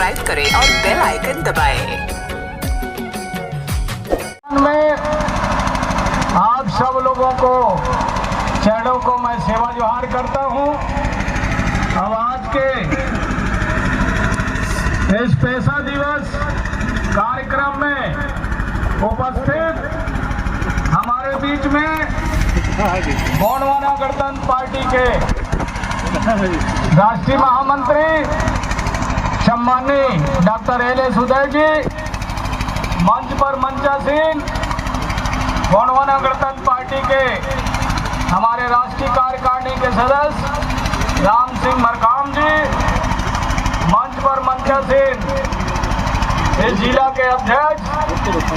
Subscribe करें और bell icon दबाएं। में आप सब लोगों को चरणों को मैं सेवा जोहार करता हूं। अब आज के इस पैसा दिवस कार्यक्रम में उपस्थित हमारे बीच में गोंडवाना गणतंत्र पार्टी के राष्ट्रीय महामंत्री सम्माननीय डॉक्टर एल.एस. उदय जी, मंच पर मंचासीन गोंडवाना गणतंत्र पार्टी के हमारे राष्ट्रीय कार्यकारिणी के सदस्य राम सिंह मरकाम जी, मंच पर मंचासीन इस जिला के अध्यक्ष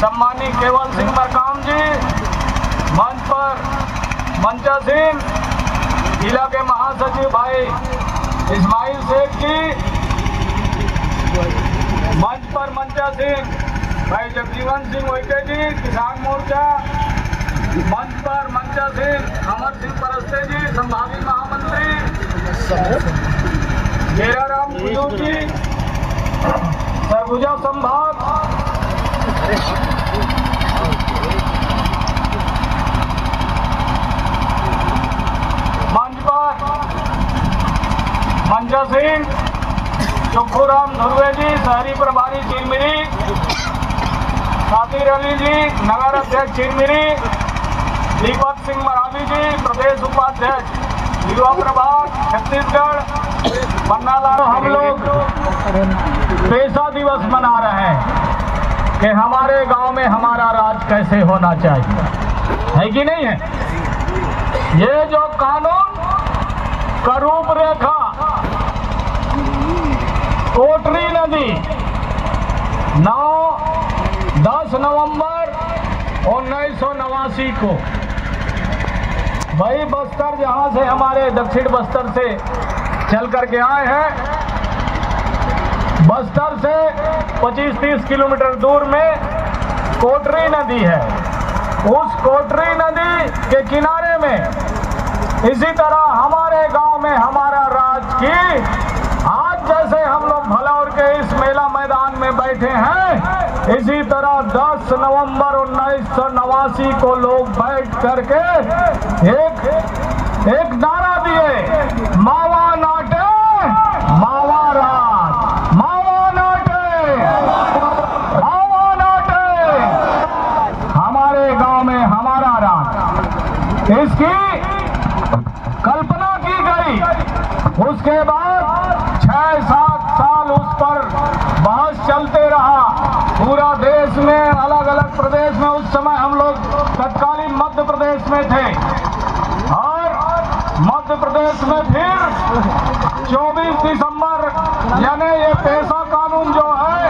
सम्माननीय केवल सिंह मरकाम जी, मंच पर मंचासीन जिला के महासचिव भाई इस्माइल शेख जी, मंच पर मंचासीन भाई जगजीवन सिंह उइके जी किसान मोर्चा, मंच पर मंचासीन अमर सिंह परस्ते जी संभागीय महामंत्री, घेराराम कुजू जी सरगुजा संभाग, मंच पर मंचासीन चुखूराम धुर्वे जी शहरी प्रभारी चिरमिरी, सातिर अली जी नगर अध्यक्ष चिरमिरी, दीपक सिंह मरावी जी प्रदेश उपाध्यक्ष युवा प्रभाग छत्तीसगढ़, पन्नालाल। हम लोग पैसा दिवस मना रहे हैं कि हमारे गांव में हमारा राज कैसे होना चाहिए, है कि नहीं है। ये जो कानून का रूपरेखा कोटरी नदी 10 नवंबर 1989 को वही बस्तर जहां से हमारे दक्षिण बस्तर से चल करके आए हैं, बस्तर से 25-30 किलोमीटर दूर में कोटरी नदी है। उस कोटरी नदी के किनारे में इसी तरह हमारे गांव में हमारा राज की आज जैसे हम लोग भलौर के इस मेला मैदान में बैठे हैं, इसी तरह 10 नवंबर 1989 को लोग बैठ करके एक नारा दिए, मावा नाटे मावा राज, मावा नाटे मावा नाटे, हमारे गांव में हमारा राज, इसकी कल्पना की गई। उसके बाद 6-7 साल उस पर बहस चलते रहा पूरा देश में, अलग अलग प्रदेश में। उस समय हम लोग तत्कालीन मध्य प्रदेश में थे और मध्य प्रदेश में फिर 24 दिसंबर यानी ये पैसा कानून जो है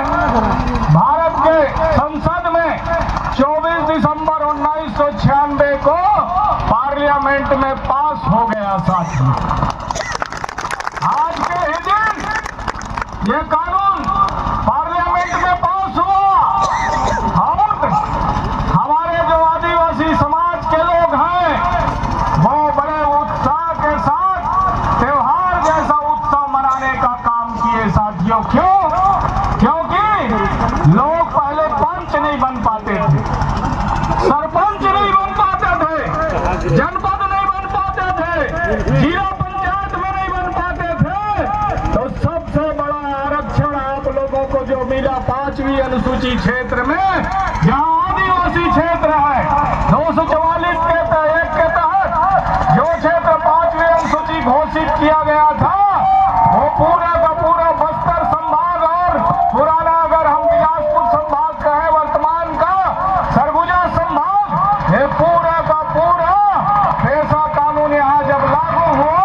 भारत के संसद में 24 दिसंबर 1996 को पार्लियामेंट में पास हो गया। साथियों, आज के ही दिन ये कानून पार्लियामेंट में पास हुआ और हमारे जो आदिवासी समाज के लोग हैं वो बड़े उत्साह के साथ त्योहार जैसा उत्सव मनाने का काम किए। साथियों, क्यों? क्योंकि लोग पहले पंच नहीं बन पाते थे, सरपंच नहीं बन पाते थे, जनपद नहीं बन पाते थे, जिला पंचायत में नहीं बन पाते थे। तो सबसे बड़ा आरक्षण आप लोगों को जो मिला 5वीं अनुसूची क्षेत्र में, जहां आदिवासी क्षेत्र है 244 के तहत जो क्षेत्र 5वीं अनुसूची घोषित किया गया था, वो पूरा का पूरा बस्तर संभाग और पुराना अगर हम बिलासपुर संभाग का है वर्तमान का सरगुजा संभाग, ये पूरा का पूरा पैसा कानून यहाँ जब लागू हुआ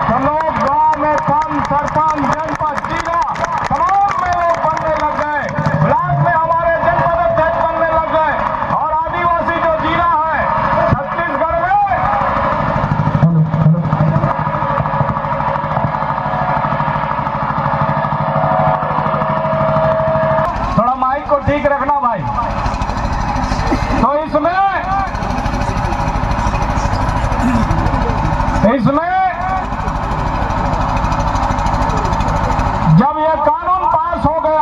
तो लोग गांव में पंच, सरपंच, जनपद, जिला तमाम में लोग बनने लग गए, ब्लॉक में हमारे जनपद अध्यक्ष बनने लग गए और आदिवासी जो जिला है छत्तीसगढ़ में थोड़ा माइक को ठीक रखना भाई। तो इसमें जब यह कानून पास हो गया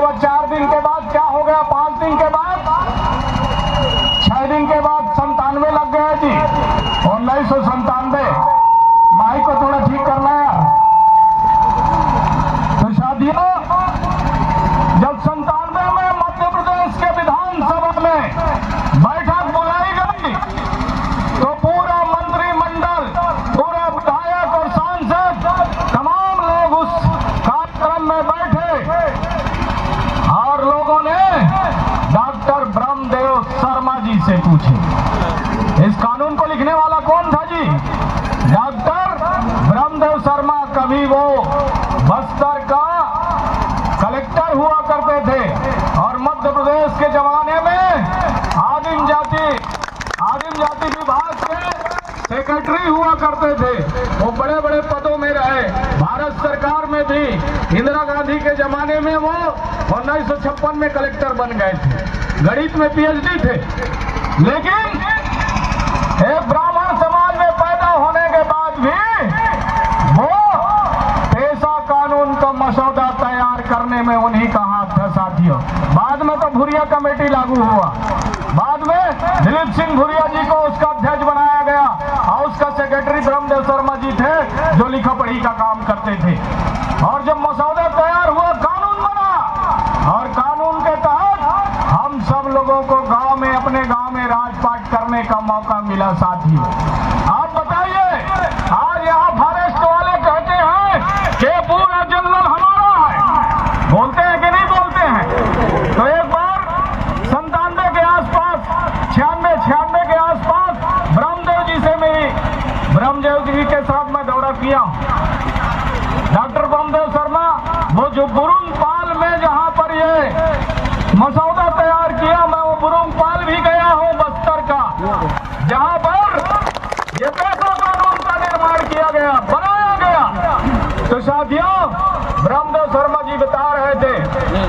हुआ 4 दिन के बाद क्या हो गया, 5 दिन के बाद, 6 दिन के बाद 97 लग गया जी, 1997। माइक को थोड़ा ठीक करना है। तो शादियों, जब 97 में मध्य प्रदेश के विधानसभा में बैठक बुलाई गई तो पूरा मंत्रिमंडल, पूरा विधायक और सांसद, तमाम लोग उस कार्यक्रम में बैठे और लोगों ने डॉक्टर ब्रह्मदेव शर्मा जी से पूछे, इस कानून को लिखने वाला कौन था जी? डॉक्टर ब्रह्मदेव शर्मा। कभी वो बस्तर का कलेक्टर हुआ करते थे और मध्य प्रदेश के जमाने में आदिम जाति विभाग के सेक्रेटरी हुआ करते थे। वो बड़े बड़े पदों में रहे। भारत सरकार में भी इंदिरा गांधी के जमाने में वो 1956 में कलेक्टर बन गए थे। गणित में पीएचडी थे। लेकिन एक ब्राह्मण समाज में पैदा होने के बाद भी वो पेशा कानून का मसौदा तैयार करने में उन्हीं का हाथ था साथियों। बाद में तो भुरिया कमेटी लागू हुआ, बाद में दिलीप सिंह भुरिया जी को उसका अध्यक्ष बनाया गया और उसका सेक्रेटरी ब्रह्मदेव शर्मा जी थे जो लिखा पढ़ी का काम करते थे। और जब मसौदा तैयार हुआ, कानून बना और कानून के तहत हम सब लोगों को गांव में, अपने गांव में राजपाट करने का मौका मिला साथियों। आप बताइए, आज यहाँ फॉरेस्ट वाले कहते हैं कि पूरा जंगल हमारा है, बोलते हैं कि नहीं बोलते हैं? तो एक बार 97 के आसपास, 96 के आसपास ब्रह्मदेव जी से मिली। ब्रह्मदेव जी के साथ मैं दौरा किया। डॉक्टर ब्रह्मदेव शर्मा, वो जो बुरुंगपाल में जहाँ पर ये मसौदा तैयार किया, मैं वो बुरुंगपाल भी गया हूँ, बस्तर का, जहाँ पर ये पेशा कानून का निर्माण किया गया, बनाया गया। तो साथियों, ब्रह्मदेव शर्मा जी बता रहे थे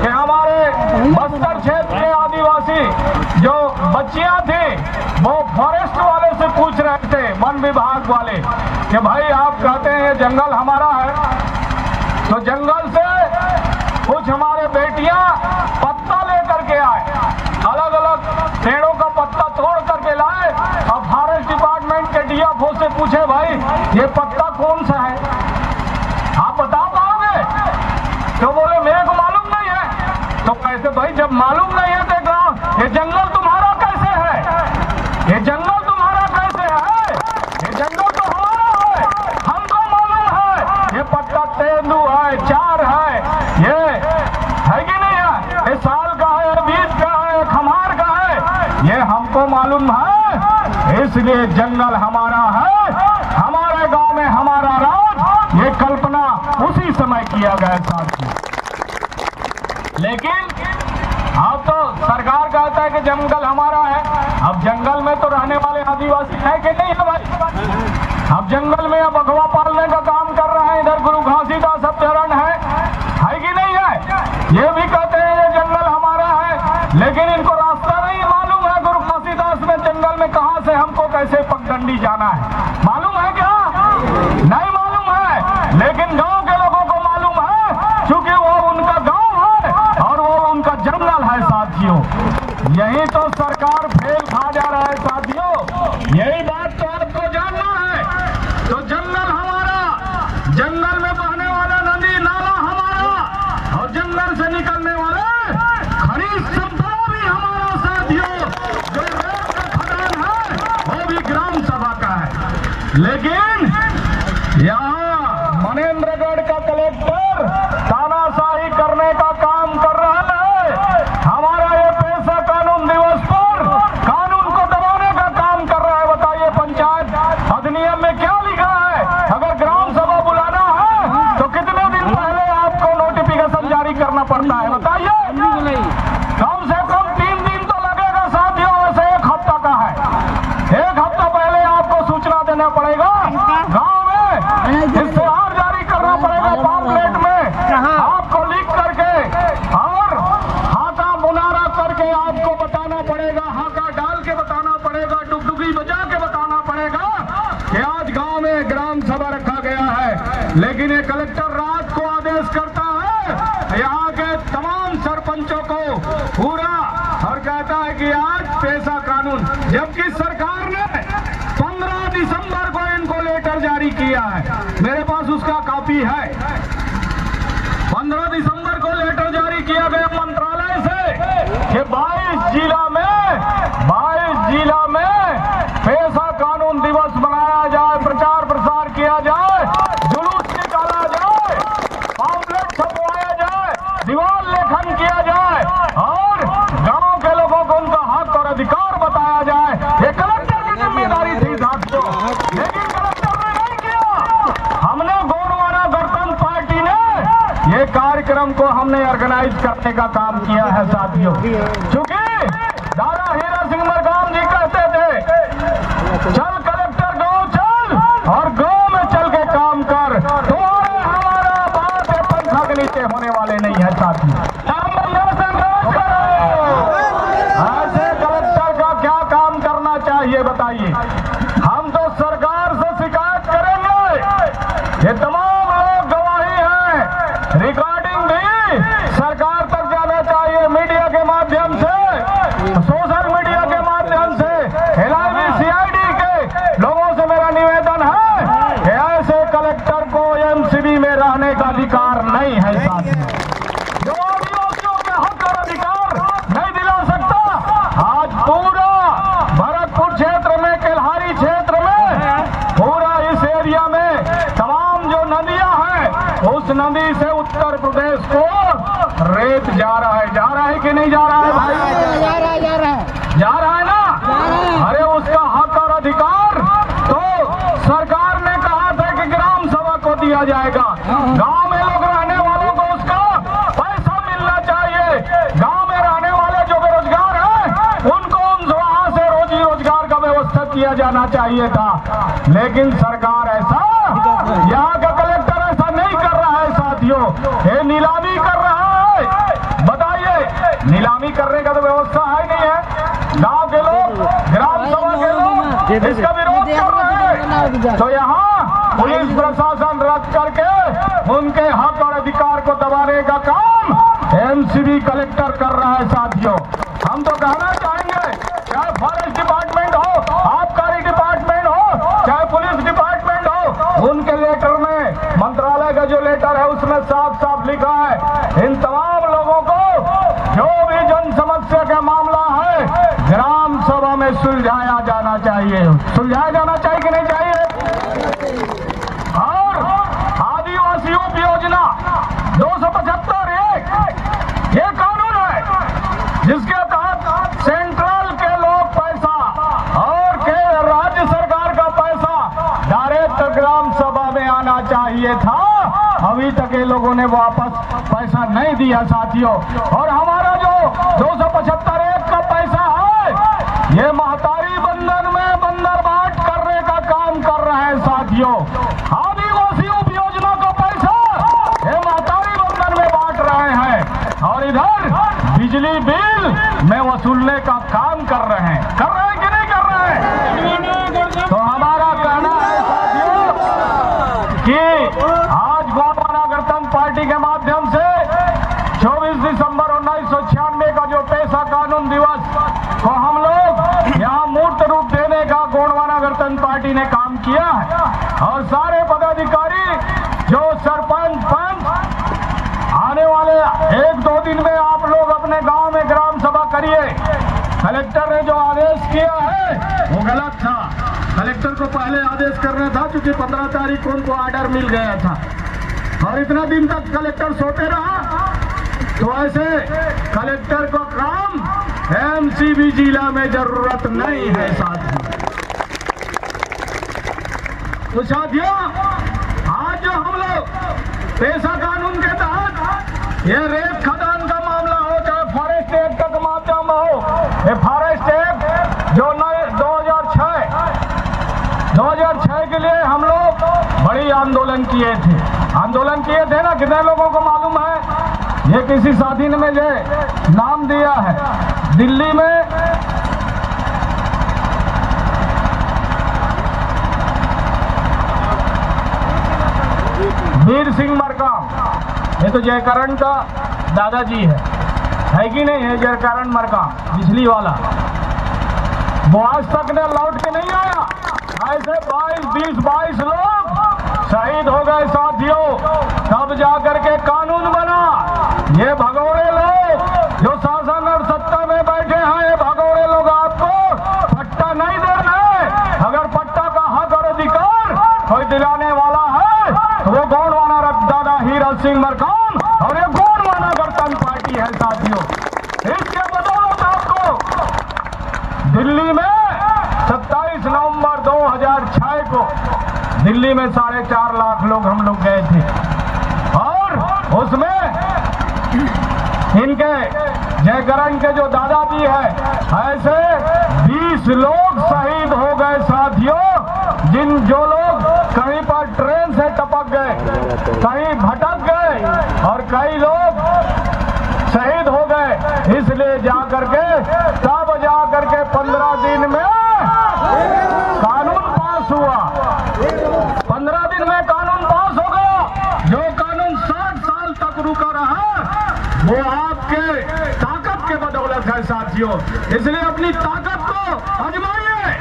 कि हमारे बस्तर क्षेत्र के आदिवासी जो बच्चियां थी वो फॉरेस्ट वाले से पूछ रहे थे, वन विभाग वाले, कि भाई आप कहते हैं ये जंगल हमारा है, तो जंगल से कुछ हमारे बेटियां पत्ता लेकर के आए, अलग अलग पेड़ों का पत्ता तोड़ करके लाए और फॉरेस्ट डिपार्टमेंट के डीएफओ से पूछे, भाई ये पत्ता कौन सा है, आप बता पाओगे? तो बोले मेरे को मालूम नहीं है। तो कैसे भाई, जब मालूम नहीं है तो ये जंगल तुम्हारा कैसे है? ये जंगल तुम्हारा कैसे है? ये जंगल तो हमारा है, हमको मालूम है। ये पत्ता तेंदू है, चार है, ये है कि नहीं है? ये साल का है, 20 का है, खमार का है, ये हमको मालूम है। इसलिए जंगल हमारा है, हमारे गांव में हमारा राज, ये कल्पना उसी समय किया गया साथी। लेकिन अब तो सरकार कहता है कि जंगल हमारा है। अब जंगल में तो रहने वाले आदिवासी है कि नहीं है भाई? अब जंगल में अब अगवा पालने का काम कर रहे हैं, इधर गुरु घासीदास अभ्यारण्य है कि नहीं है? ये भी कहते हैं ये जंगल हमारा है, लेकिन इनको रास्ता नहीं मालूम है गुरु घासीदास में जंगल में कहां से हमको कैसे पगडंडी जाना है। मालूम है क्या? नहीं मालूम है, लेकिन गांव के लोगों को मालूम है, क्योंकि वो उनका गांव है और वो उनका जंगल है साथियों। यही तो सरकार फेल खा जा रहा है साथियों। यही बात तो आपको जानना है। तो जंगल हमारा, जंगल में बहने वाला नदी नाला हमारा और जंगल से निकलने वाले खनिज संपदा भी हमारा साथियों। जो रेत का खदान है वो भी ग्राम सभा का है। लेकिन यहाँ मनेन्द्रगढ़ का कलेक्टर तानाशाही करने का काम कर रहा है। हमारा ये पेशा कानून दिवस पर कानून को दबाने का काम कर रहा है। बताइए पूरा और कहता है कि आज पेशा कानून, जबकि सरकार ने 15 दिसंबर को इनको लेटर जारी किया है। मेरे पास उसका कॉपी है। 15 दिसंबर को लेटर जारी किया गया मंत्रालय से कि 22 जिला में पेशा कानून दिवस मनाया जाए, प्रचार प्रसार किया जाए, जुलूस निकाला जाए, पॉम्पलेट छपवाया जाए, दीवार लेखन किया जाए और गांव के लोगों को उनका हक और अधिकार बताया जाए। ये कलेक्टर की जिम्मेदारी थी साथियों, लेकिन कलेक्टर ने नहीं किया। हमने गोंडवाना गणतंत्र पार्टी ने ये कार्यक्रम को हमने ऑर्गेनाइज करने का काम किया है साथियों। क्योंकि दादा हीरा सिंह मरकाम जी कहते थे, चल कलेक्टर गांव चल और गांव में चल के काम कर, तो हमारा बात है पंखा के नीचे होने वाले नहीं है साथियों। ऐसे कलेक्टर का क्या काम करना चाहिए बताइए? हम तो सरकार से शिकायत करेंगे। ये तमाम लोग गवाही हैं, रिकॉर्डिंग भी सरकार तक जाना चाहिए, मीडिया के माध्यम से, सोशल मीडिया के माध्यम से। LIV CID के लोगों से मेरा निवेदन है कि ऐसे कलेक्टर को MCB में रहने का अधिकार नहीं है साथियों। जो आदिवासियों के हक और अधिकार नहीं दिला सकता, आज पूरा भरतपुर क्षेत्र में, केल्हारी क्षेत्र में, पूरा इस एरिया में तमाम जो नदियां हैं, उस नदी से उत्तर प्रदेश को रेत जा रहा है कि नहीं जा रहा है भाई? जा रहा है ना? अरे उसका हक और अधिकार तो सरकार ने कहा था कि ग्राम सभा को दिया जाएगा। गांव में लोग रहने वालों को उसका पैसा मिलना चाहिए। गांव में रहने वाले जो बेरोजगार हैं उनको वहां से रोजी रोजगार का व्यवस्था किया जाना चाहिए था, लेकिन सरकार ऐसा, यहाँ का कलेक्टर ऐसा नहीं कर रहा है साथियों। ये नीलामी कर रहा है। बताइए, नीलामी करने का तो व्यवस्था है नहीं है। गांव के लोग, ग्राम सभा के लोग इसका विरोध कर रहे हैं, तो यहाँ पुलिस प्रशासन रख करके उनके हक और अधिकार को दबाने का काम MCB कलेक्टर कर रहा है साथियों। हम तो कहना चाहेंगे, चाहे फॉरेस्ट डिपार्टमेंट हो, आबकारी डिपार्टमेंट हो, चाहे पुलिस डिपार्टमेंट हो, उनके लेटर में, मंत्रालय का जो लेटर है उसमें साफ साफ लिखा है, इन तमाम लोगों को जो भी जन समस्या का मामला है ग्राम सभा में सुलझाया जाना चाहिए। सुलझाया जाना चाहिए कि नहीं चाहिए? और आदिवासी उप योजना 275(1) ये कानून है जिसके तहत सेंट्रल के लोग पैसा और के राज्य सरकार का पैसा डायरेक्ट ग्राम सभा में आना चाहिए था। अभी तक ये लोगों ने वापस पैसा नहीं दिया साथियों। और हमारा जो 275(1) का पैसा है, ये महतारी बंधन में बंदर बाट करने का काम कर रहे हैं साथियों। आदिवासी उप योजना का पैसा ये महतारी बंधन में बांट रहे हैं और इधर बिजली बिल में वसूलने का काम कर रहे हैं कि नहीं कर रहे हैं? तो हमारा कहना है साथियों कि आज गोंडवाना गणतंत्र पार्टी के माध्यम से 24 दिसंबर 1996 का जो पेशा कानून दिवस को हम लोग यहाँ मूर्त रूप देने का गोंडवाना गणतंत्र पार्टी ने काम किया है। और सारे पदाधिकारी, जो सरपंच, पंच, आने वाले 1-2 दिन में आप लोग अपने गांव में ग्राम सभा करिए। कलेक्टर ने जो आदेश किया है वो गलत था। कलेक्टर को पहले आदेश करना था, क्योंकि 15 तारीख को उनको ऑर्डर मिल गया था और इतना दिन तक कलेक्टर सोते रहा। तो ऐसे कलेक्टर को काम MCB जिला में जरूरत नहीं है साथियों। तो साथियों, आज जो हम लोग पेशा कानून के तहत ये रेत खदान का मामला हो, चाहे फॉरेस्ट एक्ट का माध्यम हो, ये फॉरेस्ट एक्ट जो 2006 के लिए हम लोग बड़ी आंदोलन किए थे ना। कितने लोगों को मालूम है? ये किसी साथी ने मुझे नाम दिया है। दिल्ली में वीर सिंह मरकाम, ये तो जयकरण का दादाजी है। है कि नहीं है जरकारण मरका बिजली वाला, वो आज तक ने लौट के नहीं आया। ऐसे 22 लोग शहीद हो गए साथियों, तब जाकर के कानून बना। ये भगोड़े लोग जो शासन और सत्ता में बैठे हैं, ये भगोड़े लोग आपको पट्टा नहीं दे रहे। अगर पट्टा का हक और अधिकार कोई दिलाने वाला है तो वो गोंडवाना दादा हीरा सिंह मरकाम और ये गोंडवाना गणतंत्र पार्टी है साथियों। इसके बदौलत आपको दिल्ली में 27 नवंबर 2006 को दिल्ली में 4.5 लाख लोग हम लोग गए थे, और उसमें इनके जयकरण के जो दादाजी है, ऐसे 20 लोग शहीद हो गए साथियों। जो लोग कहीं पर ट्रेन से टपक गए, कहीं भटक गए और कई लोग शहीद हो गए। इसलिए जाकर के तब जाकर के 15 दिन में कानून पास हुआ। 15 दिन में कानून पास हो गया। जो कानून 60 साल तक रुका रहा वो आपके ताकत के बदौलत है साथियों। इसलिए अपनी ताकत को आजमाइए।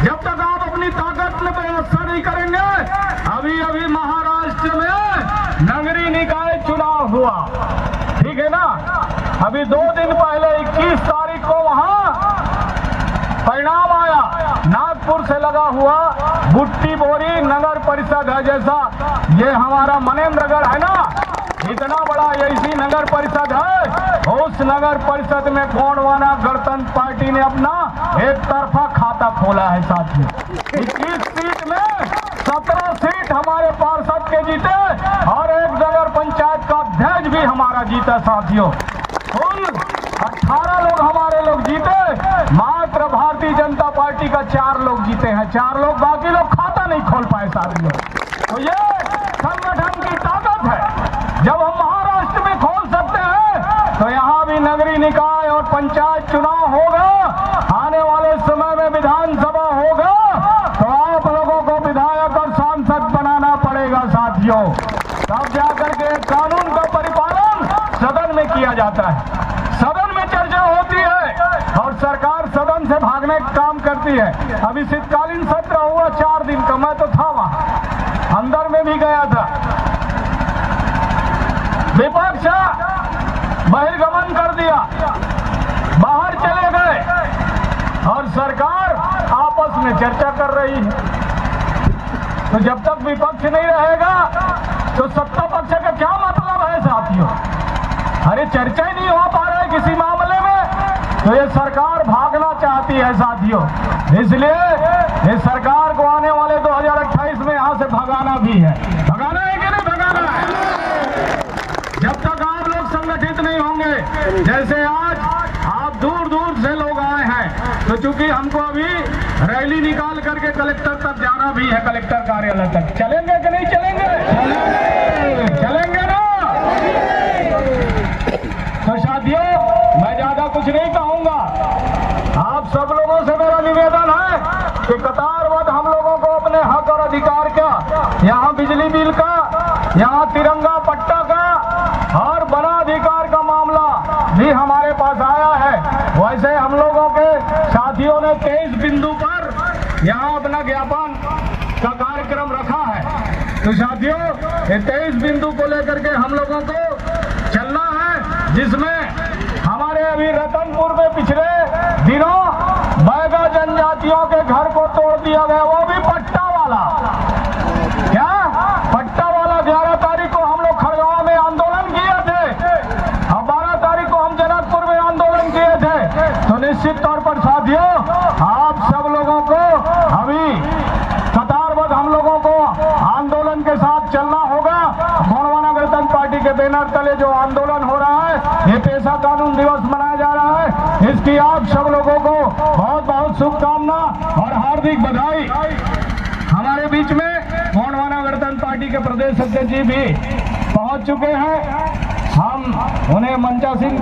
जब तक आप अपनी ताकत में व्यवस्था नहीं करेंगे, अभी महाराष्ट्र में नगरीय निकाय चुनाव हुआ, ठीक है ना। अभी 2 दिन पहले 21 तारीख को वहां परिणाम आया। नागपुर से लगा हुआ बुट्टी बोरी नगर परिषद है, जैसा ये हमारा मनेन्द्रगढ़ है ना, इतना बड़ा ऐसी नगर परिषद है। उस नगर परिषद में गोंडवाना गणतंत्र पार्टी ने अपना एक तरफा खाता खोला है साथियों। 21 सीट में 17 सीट हमारे पार्षद के जीते और एक नगर पंचायत का अध्यक्ष भी हमारा जीता साथियों। कुल 18 लोग हमारे लोग जीते, मात्र भारतीय जनता पार्टी का 4 लोग जीते हैं। 4 लोग, बाकी लोग खाता नहीं खोल पाए साथियों। तो ये संगठन की ताकत है। जब हम महाराष्ट्र में खोल सकते हैं तो यहाँ भी नगरीय निकाय और पंचायत चुनाव होगा, आने वाले समय में विधानसभा होगा, तो आप लोगों को विधायक और सांसद बनाना पड़ेगा साथियों। तब जाकर के कानून का परिपालन सदन में किया जाता है, सदन में चर्चा होती है और सरकार सदन से भागने का काम करती है। अभी शीतकालीन सत्र हुआ 4 दिन का, मैं तो था वहां, अंदर में भी गया था। विपक्ष बहिर्गमन कर दिया, बाहर चले गए और सरकार आपस में चर्चा कर रही है। तो जब तक विपक्ष नहीं रहेगा तो सत्ता पक्ष का क्या मतलब है साथियों। अरे चर्चा ही नहीं हो पा रहा है किसी मामले में, तो ये सरकार भागना चाहती है साथियों। इसलिए इस सरकार को आने वाले 2028 में यहां से भगाना भी है। भगाना है कि नहीं भगाना है? जब तक आप लोग संगठित नहीं होंगे, जैसे आज आप दूर दूर से लोग आए हैं, तो चूंकि हमको अभी रैली निकाल करके कलेक्टर तक जाना भी है, कलेक्टर कार्यालय तक। चलेंगे कि नहीं चलेंगे? चलेंगे ना? तो साथियों, मैं ज्यादा कुछ नहीं कहूंगा। आप सब लोगों से मेरा निवेदन है कि कतारबद्ध हम लोगों को अपने हक और अधिकार का, यहाँ बिजली बिल का, यहाँ तिरंगा पट्टा का और वन अधिकार का मामला भी हमारे पास आया है। वैसे हम लोगों के साथियों ने 23 बिंदु पर यहाँ अपना ज्ञापन का कार्यक्रम रखा है। तो साथियों, ये 23 बिंदु को लेकर के हम लोगों को चलना है, जिसमें हमारे अभी रतनपुर में पिछले दिनों बैगा जनजातियों के घर को तोड़ दिया गया, वो भी पट्टा वाला। क्या पट्टा वाला? 11 तारीख को हम लोग खड़गांव में आंदोलन किए थे और 12 तारीख को हम जनकपुर में आंदोलन किए थे। तो निश्चित तौर पर साथियों, आप सब लोगों को अभी कतारबद्ध हम लोगों को आंदोलन के साथ चलना होगा। गोंडवाना गणतंत्र पार्टी के बैनर तले जो आंदोलन हो रहा है, ये पेशा कानून दिवस मनाया जा रहा है। इसकी आप सब लोगों को बहुत बहुत शुभकामना और हार्दिक बधाई। हमारे बीच में गोंडवाना गणतंत्र पार्टी के प्रदेश अध्यक्ष जी भी पहुंच चुके हैं। हम उन्हें मंचासीन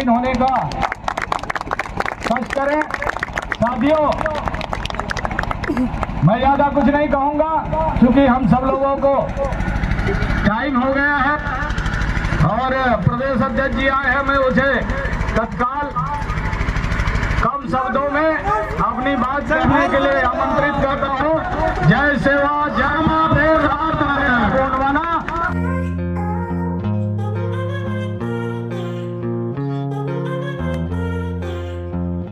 होने का कष्ट करें। साथियों, मैं ज्यादा कुछ नहीं कहूंगा क्योंकि हम सब लोगों को टाइम हो गया है। और प्रदेश अध्यक्ष जी आए हैं, मैं उसे तत्काल कम शब्दों में अपनी बात कहने के लिए आमंत्रित करता हूँ। जय सेवा, जय मां।